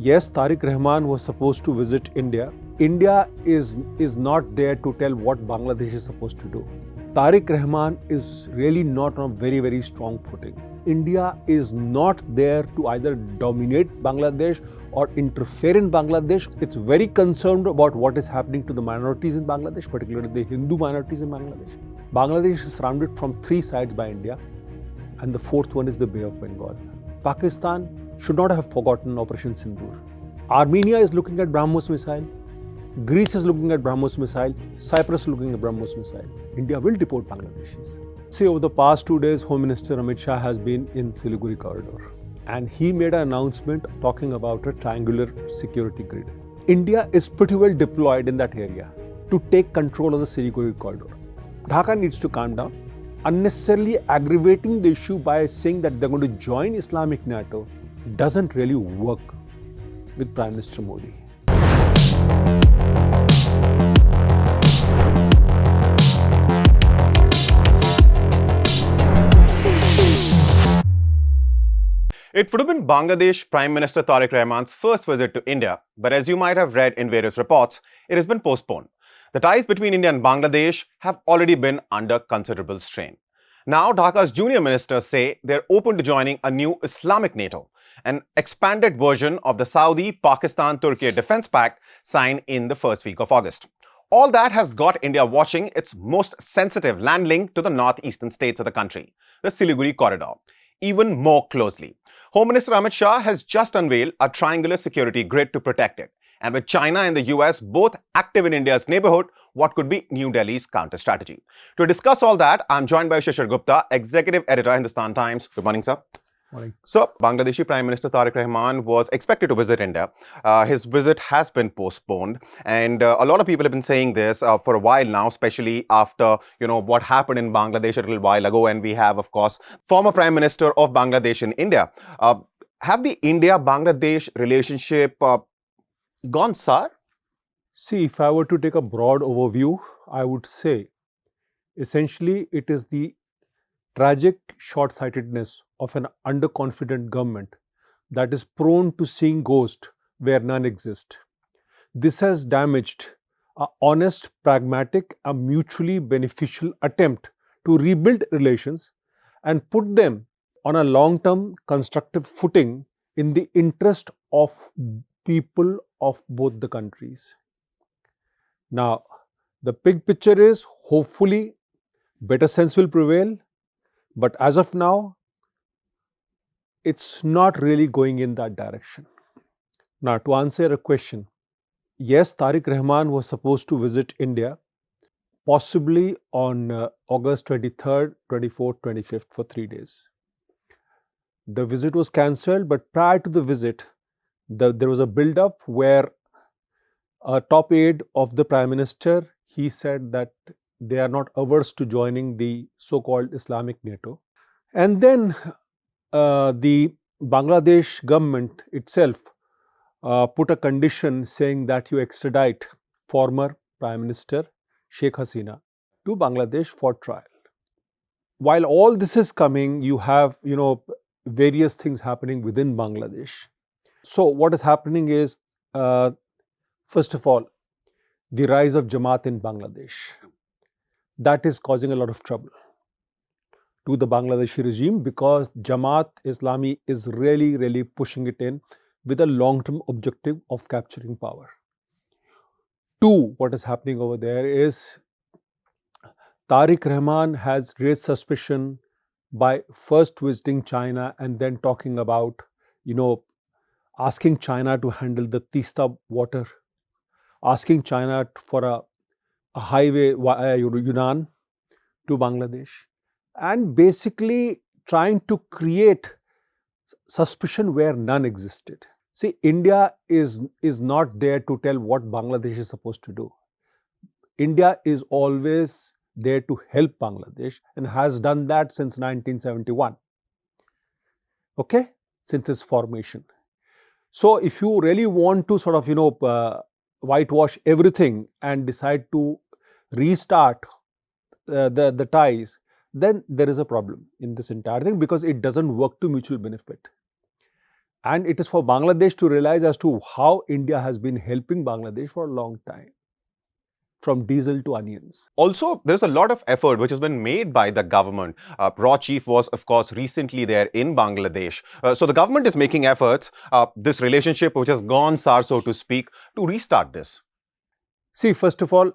Yes, Tarique Rahman was supposed to visit India. India is not there to tell what Bangladesh is supposed to do. Tarique Rahman is really not on a very, very strong footing. India is not there to either dominate Bangladesh or interfere in Bangladesh. It's very concerned about what is happening to the minorities in Bangladesh, particularly the Hindu minorities in Bangladesh. Bangladesh is surrounded from three sides by India, and the fourth one is the Bay of Bengal. Pakistan should not have forgotten Operation Sindoor. Armenia is looking at BrahMos missile. Greece is looking at BrahMos missile. Cyprus is looking at BrahMos missile. India will deport Bangladeshis. See, over the past 2 days, Home Minister Amit Shah has been in Siliguri corridor, and he made an announcement talking about a triangular security grid. India is pretty well deployed in that area to take control of the Siliguri corridor. Dhaka needs to calm down. Unnecessarily aggravating the issue by saying that they're going to join Islamic NATO doesn't really work with Prime Minister Modi. It would have been Bangladesh Prime Minister Tarique Rahman's first visit to India, but as you might have read in various reports, it has been postponed. The ties between India and Bangladesh have already been under considerable strain. Now, Dhaka's junior ministers say they're open to joining a new Islamic NATO, an expanded version of the Saudi-Pakistan-Türkiye Defense Pact signed in the first week of August. All that has got India watching its most sensitive land link to the northeastern states of the country, the Siliguri corridor, even more closely. Home Minister Amit Shah has just unveiled a triangular security grid to protect it. And with China and the US both active in India's neighborhood, what could be New Delhi's counter-strategy? To discuss all that, I'm joined by Shishir Gupta, Executive Editor, Hindustan Times. Good morning, sir. Morning. So, Bangladeshi Prime Minister Tarique Rahman was expected to visit India. His visit has been postponed, and a lot of people have been saying this for a while now, especially after what happened in Bangladesh a little while ago, and we have, of course, former Prime Minister of Bangladesh in India. Have the India-Bangladesh relationship gone sour? See, if I were to take a broad overview, I would say essentially it is the tragic short-sightedness of an underconfident government that is prone to seeing ghosts where none exist. This has damaged an honest, pragmatic, and mutually beneficial attempt to rebuild relations and put them on a long-term constructive footing in the interest of people of both the countries. Now, the big picture is hopefully better sense will prevail, but as of now, it's not really going in that direction. Now, to answer a question, yes, Tarique Rahman was supposed to visit India, possibly on August 23rd, 24th, 25th for 3 days. The visit was cancelled, but prior to the visit, there was a build-up where a top aide of the Prime Minister, he said that they are not averse to joining the so-called Islamic NATO. And then the Bangladesh government itself put a condition saying that you extradite former Prime Minister Sheikh Hasina to Bangladesh for trial. While all this is coming, you have various things happening within Bangladesh. So what is happening is, first of all, the rise of Jamaat in Bangladesh. That is causing a lot of trouble to the Bangladeshi regime because Jamaat Islami is really, really pushing it in with a long-term objective of capturing power. Two, what is happening over there is Tarique Rahman has raised suspicion by first visiting China and then talking about, asking China to handle the Tista water, asking China for a highway via Yunnan to Bangladesh, and basically trying to create suspicion where none existed. See, India is not there to tell what Bangladesh is supposed to do. India is always there to help Bangladesh and has done that since 1971. Okay? Since its formation. So, if you really want to sort of, whitewash everything and decide to restart the ties, then there is a problem in this entire thing because it doesn't work to mutual benefit. And it is for Bangladesh to realize as to how India has been helping Bangladesh for a long time, from diesel to onions. Also, there's a lot of effort which has been made by the government. Raw Chief was, of course, recently there in Bangladesh. So the government is making efforts, this relationship which has gone sour, so to speak, to restart this. See, first of all,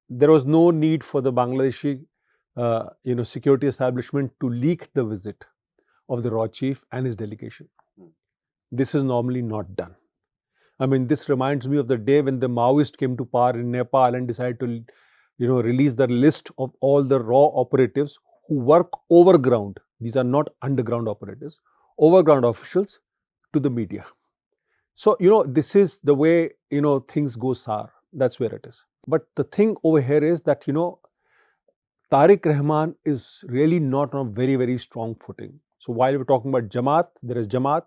there was no need for the Bangladeshi security establishment to leak the visit of the Raw Chief and his delegation. This is normally not done. I mean, this reminds me of the day when the Maoists came to power in Nepal and decided to, release the list of all the raw operatives who work overground. These are not underground operatives, overground officials, to the media. So, this is the way, things go sour. That's where it is. But the thing over here is that, Tarique Rahman is really not on a very, very strong footing. So, while we're talking about Jamaat, there is Jamaat.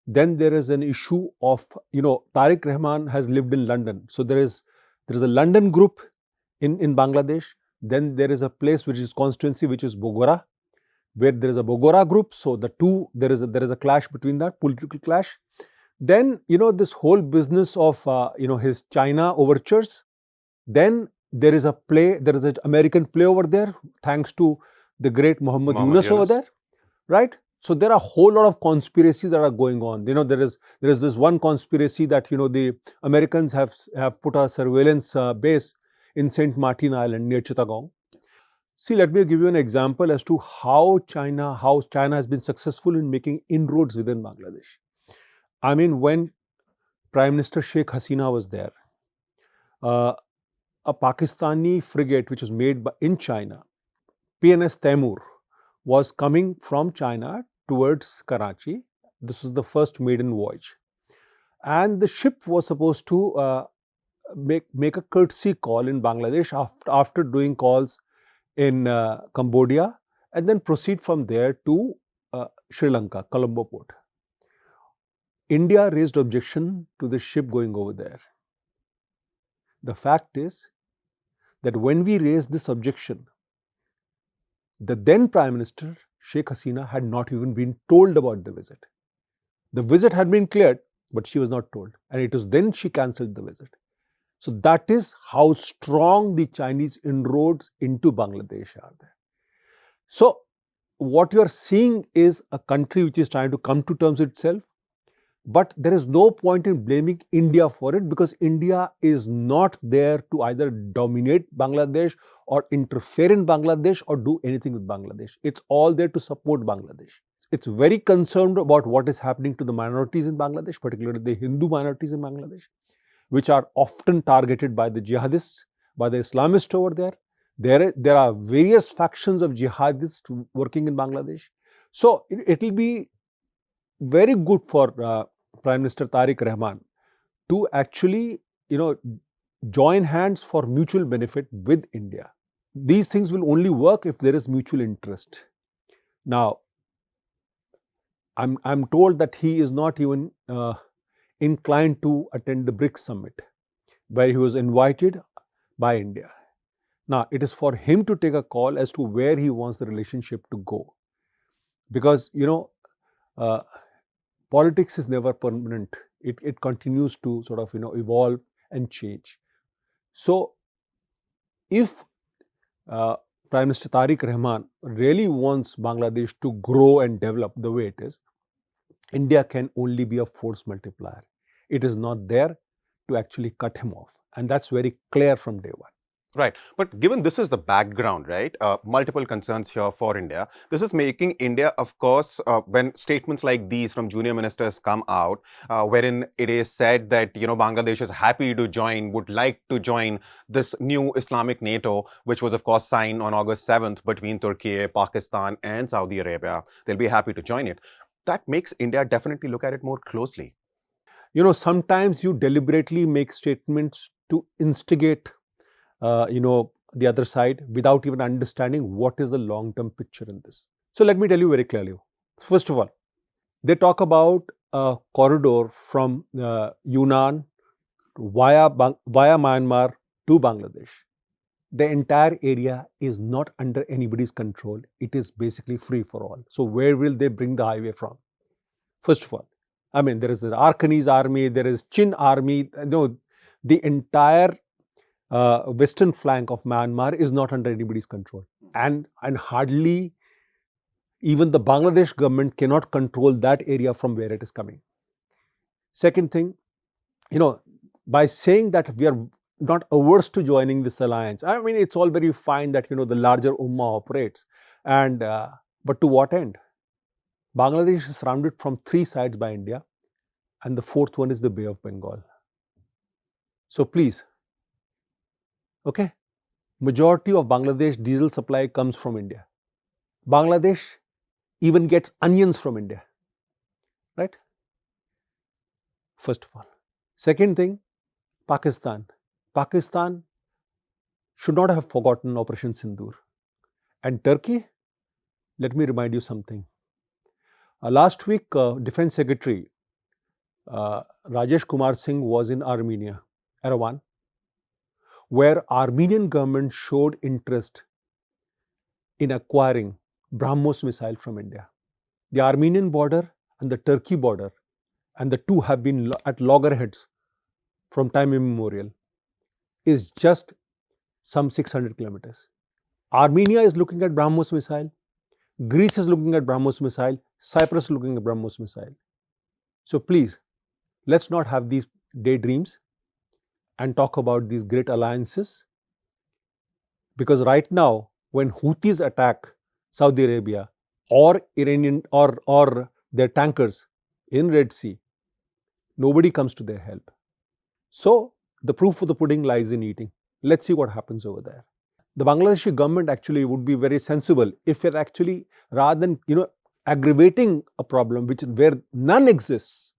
Then there is an issue of, Tarique Rahman has lived in London. So there is a London group in Bangladesh. Then there is a place which is constituency, which is Bogora, where there is a Bogora group. So the two, there is a clash between that, political clash. Then, this whole business of, his China overtures. Then there is an American play over there, thanks to the great Muhammad Yunus over there, right? So there are a whole lot of conspiracies that are going on. There is this one conspiracy that, the Americans have put a surveillance base in St. Martin Island near Chittagong. See, let me give you an example as to how China has been successful in making inroads within Bangladesh. I mean, when Prime Minister Sheikh Hasina was there, a Pakistani frigate which was made in China, PNS Taimur, was coming from China towards Karachi. This was the first maiden voyage. And the ship was supposed to make a courtesy call in Bangladesh after doing calls in Cambodia, and then proceed from there to Sri Lanka, Colombo port. India raised objection to the ship going over there. The fact is that when we raised this objection, the then Prime Minister Sheikh Hasina had not even been told about the visit. The visit had been cleared, but she was not told. And it was then she cancelled the visit. So that is how strong the Chinese inroads into Bangladesh are there. So what you are seeing is a country which is trying to come to terms with itself, but there is no point in blaming India for it, because India is not there to either dominate Bangladesh or interfere in Bangladesh or do anything with Bangladesh. It's all there to support Bangladesh. It's very concerned about what is happening to the minorities in Bangladesh, particularly the Hindu minorities in Bangladesh, which are often targeted by the jihadists, by the Islamists over there. There are various factions of jihadists working in Bangladesh. So it will be very good for Prime Minister Tarique Rahman to actually, join hands for mutual benefit with India. These things will only work if there is mutual interest. Now, I'm told that he is not even inclined to attend the BRICS summit, where he was invited by India. Now, it is for him to take a call as to where he wants the relationship to go, because politics is never permanent. It continues to sort of evolve and change. So, if Prime Minister Tarique Rahman really wants Bangladesh to grow and develop the way it is, India can only be a force multiplier. It is not there to actually cut him off, and that's very clear from day one. Right. But given this is the background, right, multiple concerns here for India, this is making India, of course, when statements like these from junior ministers come out, wherein it is said that, Bangladesh is happy to join, would like to join this new Islamic NATO, which was, of course, signed on August 7th between Türkiye, Pakistan and Saudi Arabia. They'll be happy to join it. That makes India definitely look at it more closely. Sometimes you deliberately make statements to instigate the other side without even understanding what is the long-term picture in this. So let me tell you very clearly. First of all, they talk about a corridor from Yunnan via Myanmar to Bangladesh. The entire area is not under anybody's control. It is basically free for all. So where will they bring the highway from? First of all. I mean, there is the Arakanese army, there is Chin army. No, the entire western flank of Myanmar is not under anybody's control, and hardly even the Bangladesh government cannot control that area from where it is coming. Second thing, by saying that we are not averse to joining this alliance, I mean, it's all very fine that, the larger Ummah operates, and but to what end? Bangladesh is surrounded from 3 sides by India, and the 4th one is the Bay of Bengal. So please, okay, majority of Bangladesh diesel supply comes from India. Bangladesh even gets onions from India, right? First of all. Second thing, Pakistan. Pakistan should not have forgotten Operation Sindoor. And Turkey, let me remind you something. Last week, Defense Secretary Rajesh Kumar Singh was in Armenia, Yerevan, where Armenian government showed interest in acquiring BrahMos missile from India. The Armenian border and the Turkey border, and the two have been at loggerheads from time immemorial, is just some 600 kilometers. Armenia is looking at BrahMos missile, Greece is looking at BrahMos missile, Cyprus is looking at BrahMos missile. So please, let's not have these daydreams and talk about these great alliances, because right now, when Houthis attack Saudi Arabia or Iranian or their tankers in Red Sea, nobody comes to their help. So the proof of the pudding lies in eating. Let's see what happens over there. The Bangladeshi government actually would be very sensible if it actually, rather than aggravating a problem where none exists,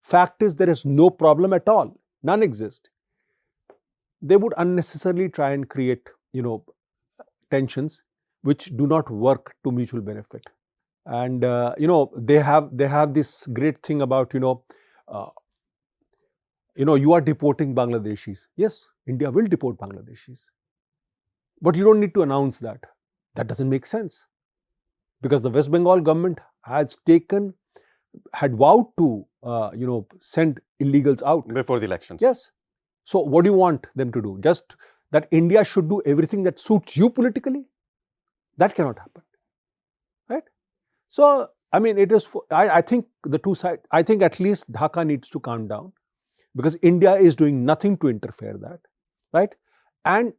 fact is there is no problem at all, none exist, they would unnecessarily try and create tensions which do not work to mutual benefit. And they have this great thing about you are deporting Bangladeshis. Yes, India will deport Bangladeshis, but you don't need to announce that. That doesn't make sense, because the West Bengal government had vowed to send illegals out before the elections. Yes. So what do you want them to do? Just that India should do everything that suits you politically? That cannot happen, right? So I mean, it is. I think the two sides. I think at least Dhaka needs to calm down, because India is doing nothing to interfere that, right? And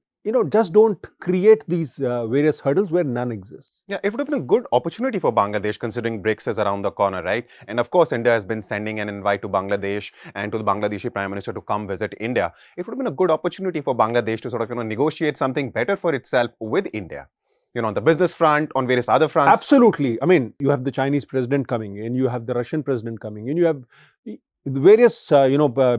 just don't create these various hurdles where none exists. Yeah, it would have been a good opportunity for Bangladesh, considering BRICS is around the corner, right? And of course, India has been sending an invite to Bangladesh and to the Bangladeshi Prime Minister to come visit India. It would have been a good opportunity for Bangladesh to sort of, negotiate something better for itself with India. On the business front, on various other fronts. Absolutely. I mean, you have the Chinese president coming in, you have the Russian president coming in, you have the various,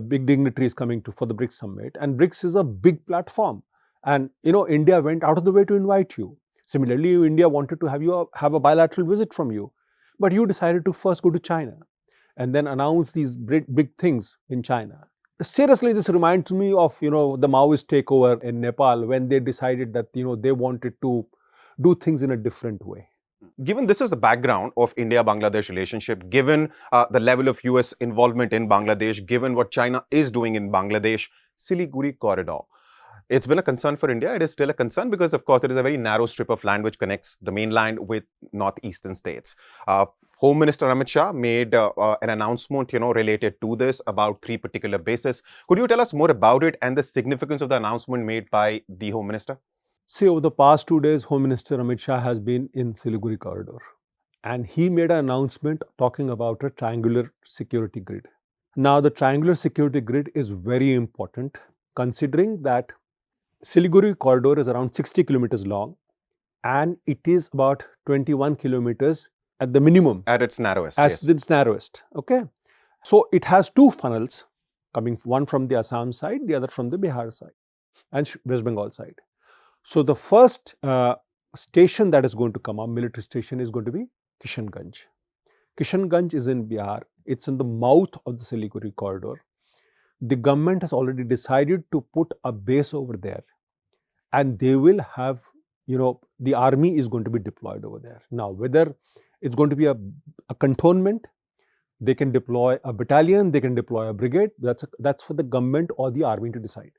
big dignitaries coming for the BRICS summit. And BRICS is a big platform. And, India went out of the way to invite you. Similarly, India wanted to have a bilateral visit from you. But you decided to first go to China and then announce these big things in China. Seriously, this reminds me of, the Maoist takeover in Nepal, when they decided that, they wanted to do things in a different way. Given this is the background of India-Bangladesh relationship, given the level of US involvement in Bangladesh, given what China is doing in Bangladesh, Siliguri corridor. It's been a concern for India. It is still a concern because, of course, it is a very narrow strip of land which connects the mainland with northeastern states. Home Minister Amit Shah made an announcement, related to this about 3 particular bases. Could you tell us more about it and the significance of the announcement made by the Home Minister? See, over the past 2 days, Home Minister Amit Shah has been in Siliguri corridor, and he made an announcement talking about a triangular security grid. Now, the triangular security grid is very important, considering that Siliguri corridor is around 60 kilometers long, and it is about 21 kilometers at the minimum. At its narrowest. As its narrowest, okay? So it has 2 funnels coming, one from the Assam side, the other from the Bihar side and West Bengal side. So the first station that is going to come up, military station, is going to be Kishanganj. Kishanganj is in Bihar. It's in the mouth of the Siliguri corridor. The government has already decided to put a base over there, and they will have, the army is going to be deployed over there. Now, whether it's going to be a cantonment They can deploy a battalion, they can deploy a brigade. That's for the government or the army to decide.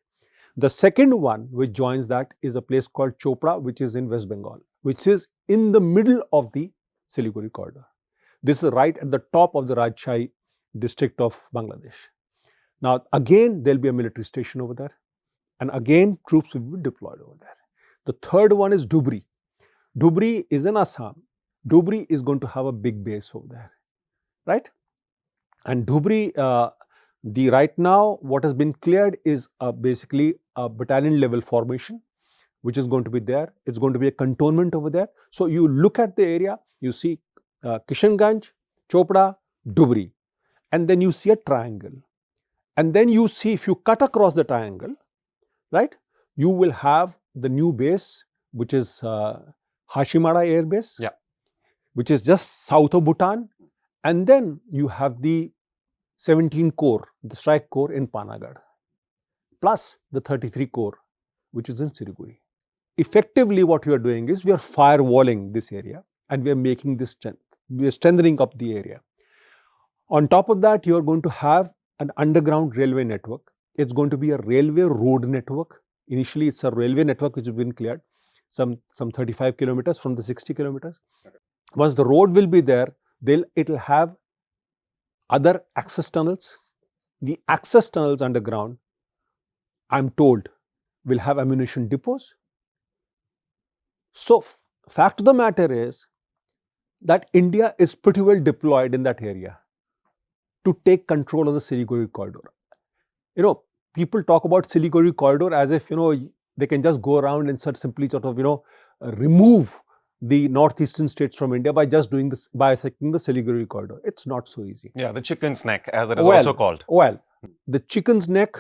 The second one which joins that is a place called Chopra, which is in West Bengal, which is in the middle of the Siliguri corridor. This is right at the top of the Rajshahi district of Bangladesh. Now, again, there'll be a military station over there, and again, troops will be deployed over there. The third one is Dhubri. Dhubri is in Assam. Dhubri is going to have a big base over there, right? And Dhubri, right now, what has been cleared is basically a battalion level formation, which is going to be there. It's going to be a cantonment over there. So you look at the area, you see Kishanganj, Chopra, Dhubri, and then you see a triangle. And then you see, if you cut across the triangle, right, you will have the new base, which is Hashimara Air Base, which is just south of Bhutan. And then you have the 17 Corps, the strike corps in Panagarh, plus the 33 Corps, which is in Siliguri. Effectively, what we are doing is we are firewalling this area and we are making this strength. We are strengthening up the area. On top of that, you are going to have an underground railway network. It's going to be a railway road network. Initially, it's a railway network which has been cleared, some 35 kilometers from the 60 kilometers. Once the road will be there, it'll have other access tunnels. The access tunnels underground, I'm told, will have ammunition depots. So, fact of the matter is that India is pretty well deployed in that area to take control of the Siliguri corridor. You know, people talk about Siliguri corridor as if, they can just go around and simply remove the northeastern states from India by just doing this, bisecting the Siliguri corridor. It's not so easy. Yeah, the chicken's neck, as it is also called. Well, the chicken's neck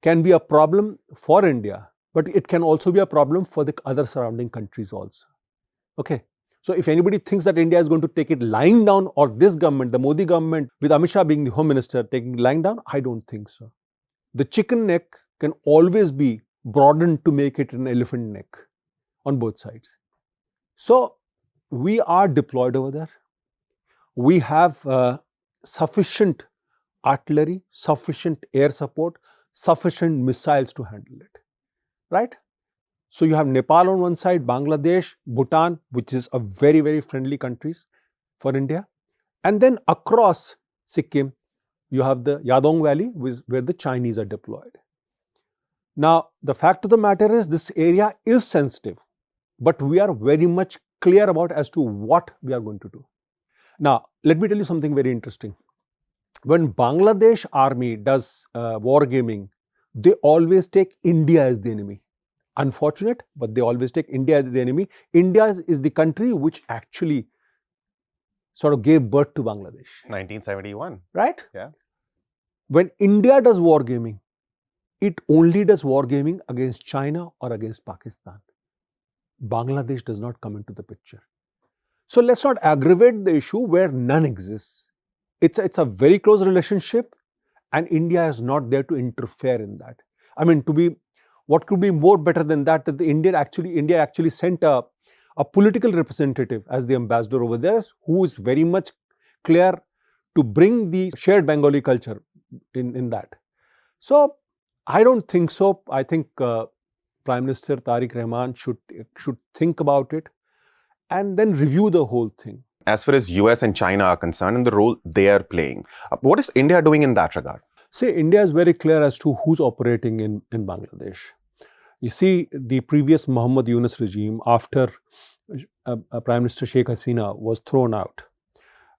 can be a problem for India, but it can also be a problem for the other surrounding countries also. Okay. So if anybody thinks that India is going to take it lying down, or this government, the Modi government, with Amit Shah being the home minister, taking it lying down, I don't think so. The chicken neck can always be broadened to make it an elephant neck on both sides. So we are deployed over there. We have sufficient artillery, sufficient air support, sufficient missiles to handle it, right? So you have Nepal on one side, Bangladesh, Bhutan, which is a very, very friendly countries for India. And then across Sikkim, you have the Yadong Valley, where the Chinese are deployed. Now, the fact of the matter is this area is sensitive, but we are very much clear about as to what we are going to do. Now, let me tell you something very interesting. When Bangladesh army does wargaming, they always take India as the enemy. Unfortunate, but they always take India as the enemy. India is the country which actually sort of gave birth to Bangladesh. 1971. Right? Yeah. When India does wargaming, it only does wargaming against China or against Pakistan. Bangladesh does not come into the picture. So let's not aggravate the issue where none exists. It's a very close relationship, and India is not there to interfere in that. I mean, what could be more better than that India actually sent a political representative as the ambassador over there, who is very much clear to bring the shared Bengali culture in that. So I don't think so. I think Prime Minister Tarique Rahman should think about it and then review the whole thing. As far as US and China are concerned and the role they are playing, what is India doing in that regard? See, India is very clear as to who's operating in Bangladesh. You see, the previous Muhammad Yunus regime, after Prime Minister Sheikh Hasina was thrown out,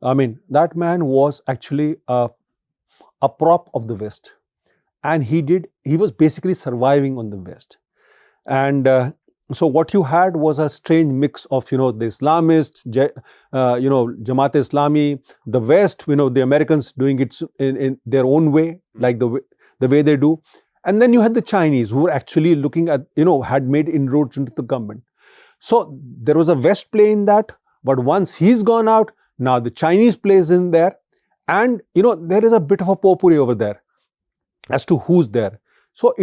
I mean, that man was actually a prop of the West. And he was basically surviving on the West. And so what you had was a strange mix of, the Islamists, Jamaat-e-Islami, the West, the Americans doing it in their own way, like the way they do. And then you had the Chinese who were actually looking at, had made inroads into the government. So there was a West play in that, but once he's gone out, now the Chinese plays in there. And, there is a bit of a potpourri over there as to who's there. So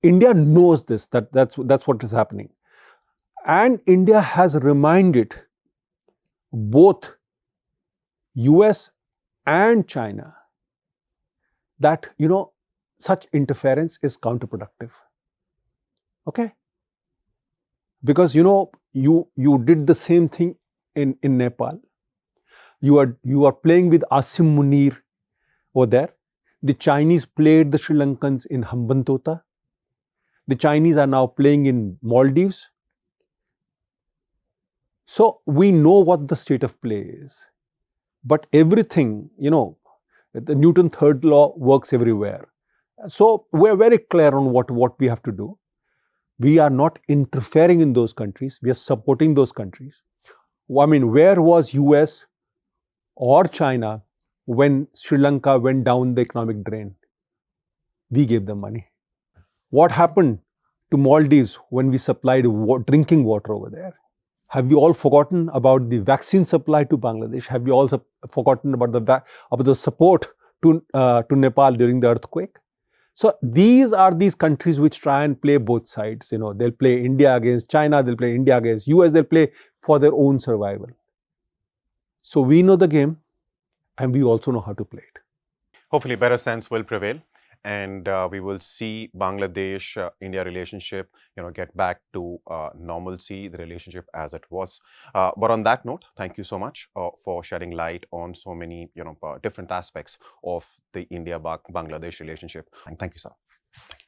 India knows this, that's what is happening. And India has reminded both US and China, that, such interference is counterproductive. Okay? Because, you did the same thing in Nepal. You are playing with Asim Munir over there. The Chinese played the Sri Lankans in Hambantota. The Chinese are now playing in Maldives. So we know what the state of play is. But everything, the Newton third law works everywhere. So we're very clear on what we have to do. We are not interfering in those countries. We are supporting those countries. I mean, where was US or China when Sri Lanka went down the economic drain? We gave them money. What happened to Maldives when we supplied drinking water over there? Have we all forgotten about the vaccine supply to Bangladesh? Have we also forgotten about the support to Nepal during the earthquake? So these are these countries which try and play both sides. They'll play India against China, they'll play India against US, they'll play for their own survival. So we know the game, and we also know how to play it. Hopefully better sense will prevail, and we will see Bangladesh-India relationship, get back to normalcy, the relationship as it was. But on that note, thank you so much for shedding light on so many, different aspects of the India-Bangladesh relationship. And thank you, sir. Thank you.